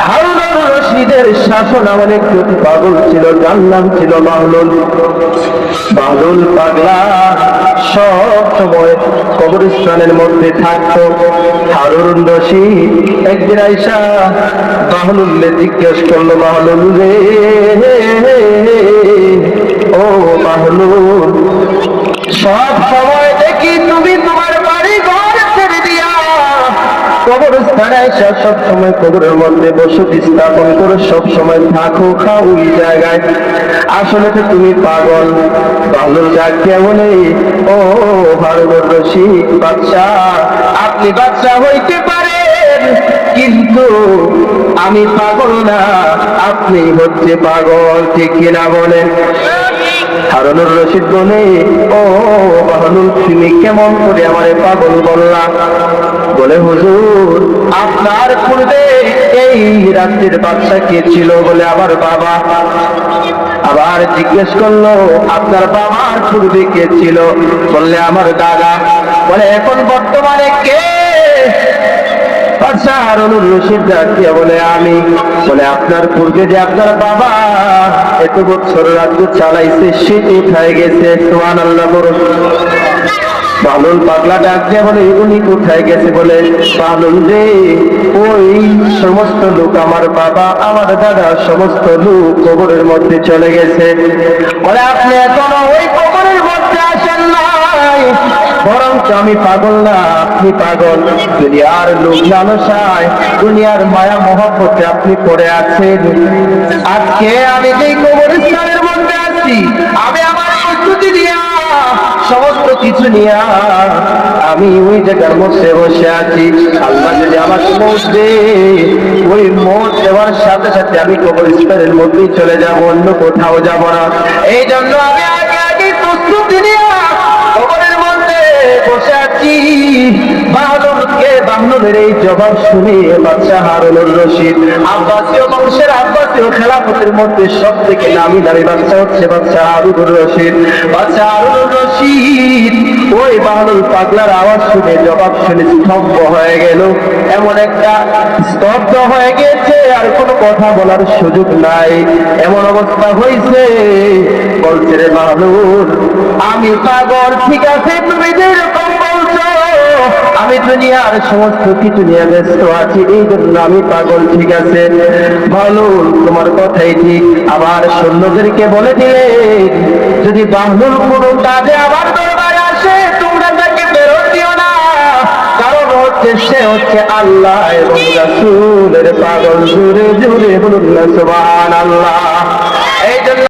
হারুনুর রশিদের শাসন আমলে একটু পাগল ছিল, যার নাম ছিল বাহলুল। বাহলুল পাগলা সব সময় কবরস্থানের মধ্যে থাকতো। হারুন রশিদ একদিন আইসা বাহলুলকে জিজ্ঞেস করলো, বাহলুল রে, ও বাহলুল, সব সময় দেখি তুমি তোমার বাড়ি ঘর ছেড়ে দিয়া কবরস্থানে এসে সব সময় কবরের মধ্যে বসতি স্থাপন করো, সব সময় থাকো, খাও ওই জায়গায়, আসলে তো তুমি পাগল। বাহলুল ডাকে বলে, ও হারুন রশিদ বাদশা, আপনি বাদশা হইতে পারেন, কিন্তু আমি পাগল না, আপনি হচ্ছে পাগল, ঠিক কিনা বলেন? হারুনুর রশিদ বলে, ও বাহলুল, তুমি কেমন করে আমারে পাগল বললা? বলে, হুজুর, আপনার পূর্বে এই রাজ্যের বাদশা কে ছিল? বলে, আমার বাবা। আবার জিজ্ঞেস করলো, আপনার বাবার পূর্বে কে ছিল? বললে, আমার দাদা। বলে, এখন বর্তমানে কে? বাদশা হারুনুর রশিদ ডাকিয়া বলে, আমি। বলে, আপনার পূর্বে যে আপনার বাবা এত বছর রাজ্য চালাইছে, সে কোথায় গেছে? সুবহানাল্লাহ বলুন। বাহলুল পাগলা ডাক দিয়ে বলে, উনি কোথায় গেছে? বলে, বাহলুল রে, ওই সমস্ত লোক, আমার বাবা, আমার দাদা, সমস্ত লোক কবরের মধ্যে চলে গেছে। বলে, আপনি এখনো ওই কবরের মধ্যে আসেন নাই, বরঞ্চ আমি পাগল না, আপনি পাগল। দুনিয়ার লোক লালসায়, দুনিয়ার মায়া মহব্বতে আপনি পড়ে আছেন। আজকে আমি যেই কবরস্থানের মধ্যে আছি, আমি আমার প্রস্তুতি নিয়া, সমস্ত কিছু নিয়া আমি ওই জায়গার মধ্যে বসে আছি। আল্লাহ যদি আমাকে মৌত দে, ওই মৌত দেওয়ার সাথে সাথে আমি কবরস্থানের মধ্যেই চলে যাব, অন্য কোথাও যাব না। এই জন্য আমি আগে আগে প্রস্তুতি নিয়া কবরের মধ্যে বসে আছি। বাহলুলের এই জবাব শুনে বাদশা হারুনুর রশিদ, আব্বাসীয় বংশের আব্বাসীয় খেলাফতের মধ্যে সব থেকে নামি দামি বাদশা হচ্ছে বাদশা হারুনুর রশিদ। বাদশা হারুনুর রশিদ ওই বাহলুল পাগলার আওয়াজ শুনে, জবাব শুনে স্তব্ধ হয়ে গেল। এমন একটা স্তব্ধ হয়ে গেছে, আর কোনো কথা বলার সুযোগ নাই, এমন অবস্থা হয়েছে। বলছে, রে বাহলুল, আমি পাগল, ঠিক আছে, তুমি যেরকম বলছো, আমি দুনিয়ার সমস্ত কিছু নিয়ে ব্যস্ত আছি, এই জন্য আমি পাগল, ঠিক আছে। বাহলুল, তোমার কথাই ঠিক। আবার সৈন্যদেরকে বলে দিলে, যদি বাহলুল কোনো কাজে আমার দরবারে আসে, তোমরা তাকে বেরোত দিও না, কারণ হচ্ছে সে হচ্ছে আল্লাহ এবং রাসূলের পাগল। জোরে জোরে বলুন না সুবহানাল্লাহ। এই জন্য